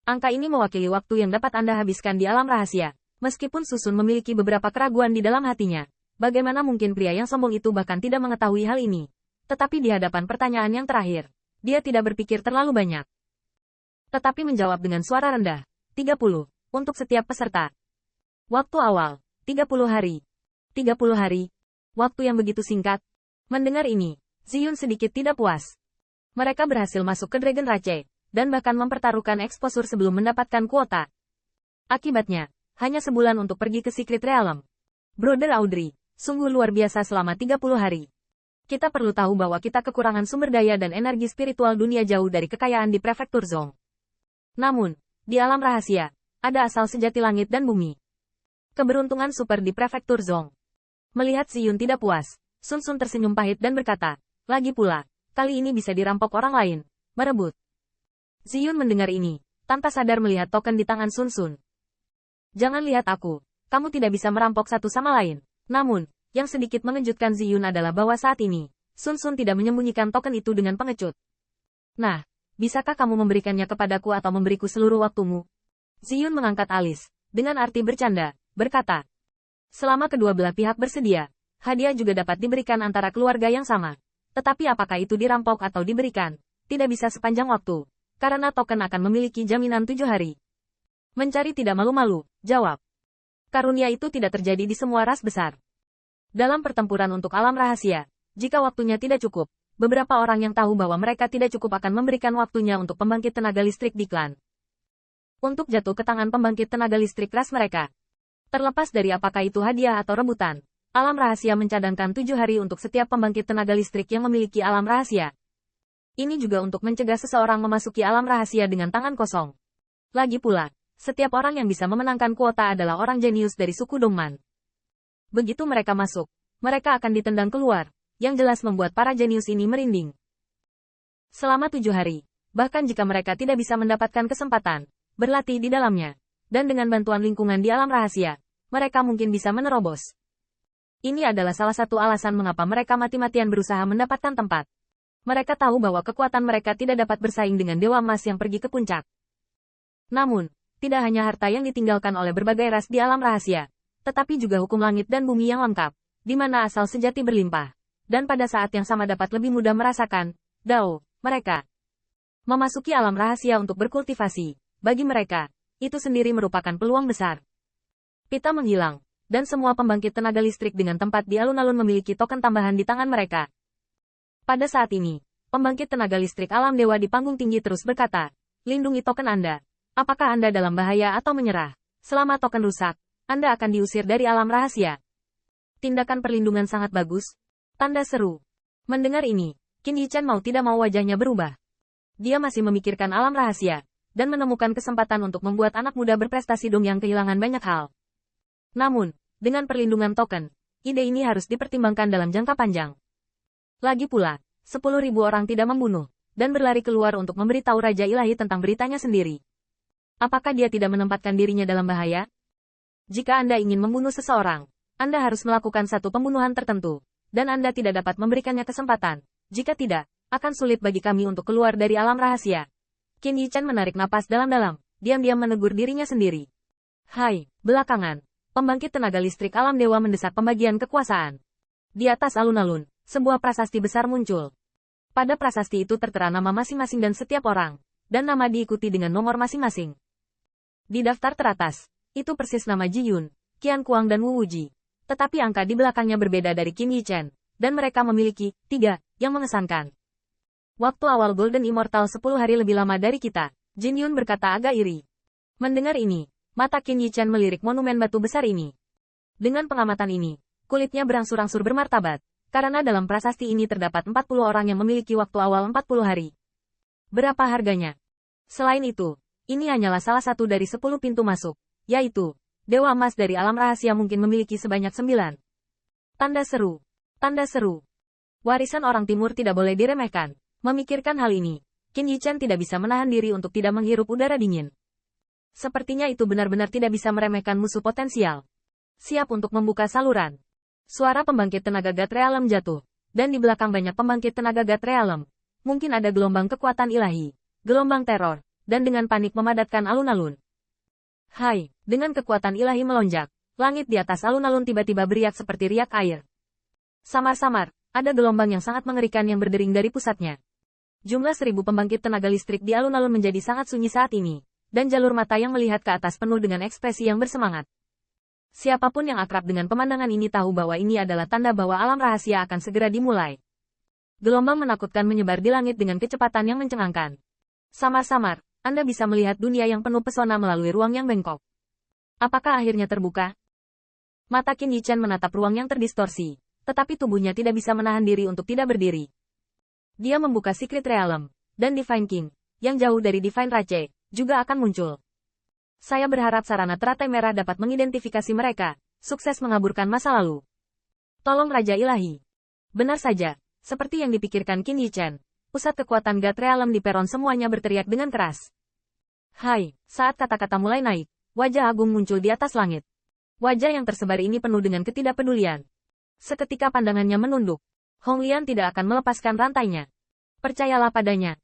Angka ini mewakili waktu yang dapat Anda habiskan di alam rahasia. Meskipun Susun memiliki beberapa keraguan di dalam hatinya. Bagaimana mungkin pria yang sombong itu bahkan tidak mengetahui hal ini? Tetapi di hadapan pertanyaan yang terakhir, dia tidak berpikir terlalu banyak. Tetapi menjawab dengan suara rendah. 30. Untuk setiap peserta. Waktu awal. 30 hari. 30 hari. Waktu yang begitu singkat. Mendengar ini, Ziyun sedikit tidak puas. Mereka berhasil masuk ke Dragon Rache, dan bahkan mempertaruhkan eksposur sebelum mendapatkan kuota. Akibatnya, hanya sebulan untuk pergi ke Secret Realm. Brother Audrey, sungguh luar biasa selama 30 hari. Kita perlu tahu bahwa kita kekurangan sumber daya dan energi spiritual dunia jauh dari kekayaan di Prefektur Zong. Namun, di alam rahasia, ada asal sejati langit dan bumi. Keberuntungan super di Prefektur Zong. Melihat Ziyun tidak puas, Sun Sun tersenyum pahit dan berkata, lagi pula, kali ini bisa dirampok orang lain, merebut. Ziyun mendengar ini, tanpa sadar melihat token di tangan Sun Sun. Jangan lihat aku, kamu tidak bisa merampok satu sama lain. Namun, yang sedikit mengejutkan Ziyun adalah bahwa saat ini, Sun Sun tidak menyembunyikan token itu dengan pengecut. Nah, bisakah kamu memberikannya kepadaku atau memberiku seluruh waktumu? Ziyun mengangkat alis, dengan arti bercanda, berkata. Selama kedua belah pihak bersedia, hadiah juga dapat diberikan antara keluarga yang sama. Tetapi apakah itu dirampok atau diberikan, tidak bisa sepanjang waktu. Karena token akan memiliki jaminan 7 hari. Mencari tidak malu-malu, jawab. Karunia itu tidak terjadi di semua ras besar. Dalam pertempuran untuk alam rahasia, jika waktunya tidak cukup, beberapa orang yang tahu bahwa mereka tidak cukup akan memberikan waktunya untuk pembangkit tenaga listrik di klan. Untuk jatuh ke tangan pembangkit tenaga listrik ras mereka. Terlepas dari apakah itu hadiah atau rebutan, alam rahasia mencadangkan 7 hari untuk setiap pembangkit tenaga listrik yang memiliki alam rahasia. Ini juga untuk mencegah seseorang memasuki alam rahasia dengan tangan kosong. Lagi pula, setiap orang yang bisa memenangkan kuota adalah orang jenius dari suku Dongman. Begitu mereka masuk, mereka akan ditendang keluar, yang jelas membuat para jenius ini merinding. Selama 7 hari, bahkan jika mereka tidak bisa mendapatkan kesempatan berlatih di dalamnya, dan dengan bantuan lingkungan di alam rahasia, mereka mungkin bisa menerobos. Ini adalah salah satu alasan mengapa mereka mati-matian berusaha mendapatkan tempat. Mereka tahu bahwa kekuatan mereka tidak dapat bersaing dengan Dewa Emas yang pergi ke puncak. Namun, tidak hanya harta yang ditinggalkan oleh berbagai ras di alam rahasia, tetapi juga hukum langit dan bumi yang lengkap, di mana asal sejati berlimpah, dan pada saat yang sama dapat lebih mudah merasakan, Dao, mereka. Memasuki alam rahasia untuk berkultivasi, bagi mereka, itu sendiri merupakan peluang besar. Pita menghilang, dan semua pembangkit tenaga listrik dengan tempat di alun-alun memiliki token tambahan di tangan mereka. Pada saat ini, pembangkit tenaga listrik alam dewa di panggung tinggi terus berkata, lindungi token Anda. Apakah Anda dalam bahaya atau menyerah? Selama token rusak, Anda akan diusir dari alam rahasia. Tindakan perlindungan sangat bagus. Tanda seru. Mendengar ini, Qin Yichan mau tidak mau wajahnya berubah. Dia masih memikirkan alam rahasia, dan menemukan kesempatan untuk membuat anak muda berprestasi Dong yang kehilangan banyak hal. Namun, dengan perlindungan token, ide ini harus dipertimbangkan dalam jangka panjang. Lagi pula, 10.000 orang tidak membunuh, dan berlari keluar untuk memberitahu Raja Ilahi tentang beritanya sendiri. Apakah dia tidak menempatkan dirinya dalam bahaya? Jika Anda ingin membunuh seseorang, Anda harus melakukan satu pembunuhan tertentu, dan Anda tidak dapat memberikannya kesempatan. Jika tidak, akan sulit bagi kami untuk keluar dari alam rahasia. Qin Yichan menarik napas dalam-dalam, diam-diam menegur dirinya sendiri. Hai, belakangan, pembangkit tenaga listrik alam dewa mendesak pembagian kekuasaan. Di atas alun-alun, sebuah prasasti besar muncul. Pada prasasti itu tertera nama masing-masing dan setiap orang, dan nama diikuti dengan nomor masing-masing. Di daftar teratas, itu persis nama Ji Yun, Qian Kuang dan Wu Wuji. Tetapi angka di belakangnya berbeda dari Qin Yichan, dan mereka memiliki 3 yang mengesankan. Waktu awal Golden Immortal 10 hari lebih lama dari kita, Jin Yun berkata agak iri. Mendengar ini, mata Qin Yichan melirik monumen batu besar ini. Dengan pengamatan ini, kulitnya berangsur-angsur bermartabat. Karena dalam prasasti ini terdapat 40 orang yang memiliki waktu awal 40 hari. Berapa harganya? Selain itu, ini hanyalah salah satu dari 10 pintu masuk, yaitu, Dewa Emas dari alam rahasia mungkin memiliki sebanyak 9. Tanda seru. Tanda seru. Warisan orang timur tidak boleh diremehkan. Memikirkan hal ini, Qin Yichan tidak bisa menahan diri untuk tidak menghirup udara dingin. Sepertinya itu benar-benar tidak bisa meremehkan musuh potensial. Siap untuk membuka saluran. Suara pembangkit tenaga God Realm jatuh, dan di belakang banyak pembangkit tenaga God Realm. Mungkin ada gelombang kekuatan ilahi, gelombang teror, dan dengan panik memadatkan alun-alun. Hai, dengan kekuatan ilahi melonjak, langit di atas alun-alun tiba-tiba beriak seperti riak air. Samar-samar, ada gelombang yang sangat mengerikan yang berdering dari pusatnya. Jumlah 1000 pembangkit tenaga listrik di alun-alun menjadi sangat sunyi saat ini, dan jalur mata yang melihat ke atas penuh dengan ekspresi yang bersemangat. Siapapun yang akrab dengan pemandangan ini tahu bahwa ini adalah tanda bahwa alam rahasia akan segera dimulai. Gelombang menakutkan menyebar di langit dengan kecepatan yang mencengangkan. Samar-samar, Anda bisa melihat dunia yang penuh pesona melalui ruang yang bengkok. Apakah akhirnya terbuka? Mata Qin Yichen menatap ruang yang terdistorsi, tetapi tubuhnya tidak bisa menahan diri untuk tidak berdiri. Dia membuka Secret Realm, dan Divine King, yang jauh dari Divine Rache, juga akan muncul. Saya berharap sarana teratai merah dapat mengidentifikasi mereka, sukses mengaburkan masa lalu. Tolong Raja Ilahi. Benar saja, seperti yang dipikirkan Qin Yichen. Pusat kekuatan God Realm di peron semuanya berteriak dengan keras. Hai, saat kata-kata mulai naik, wajah agung muncul di atas langit. Wajah yang tersebar ini penuh dengan ketidakpedulian. Seketika pandangannya menunduk. Hong Lian tidak akan melepaskan rantainya. Percayalah padanya.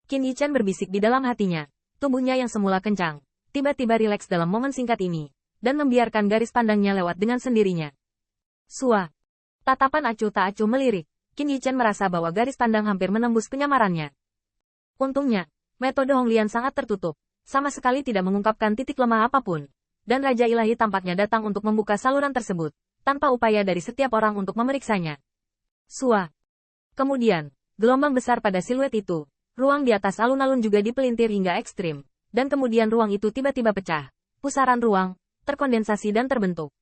Qin Yichen berbisik di dalam hatinya. Tubuhnya yang semula kencang, tiba-tiba rileks dalam momen singkat ini, dan membiarkan garis pandangnya lewat dengan sendirinya. Sua. Tatapan acuh tak acuh melirik. Qin Yichen merasa bahwa garis pandang hampir menembus penyamarannya. Untungnya, metode Hong Lian sangat tertutup, sama sekali tidak mengungkapkan titik lemah apapun, dan Raja Ilahi tampaknya datang untuk membuka saluran tersebut, tanpa upaya dari setiap orang untuk memeriksanya. Sua. Kemudian, gelombang besar pada siluet itu, ruang di atas alun-alun juga dipelintir hingga ekstrim, dan kemudian ruang itu tiba-tiba pecah, pusaran ruang, terkondensasi dan terbentuk.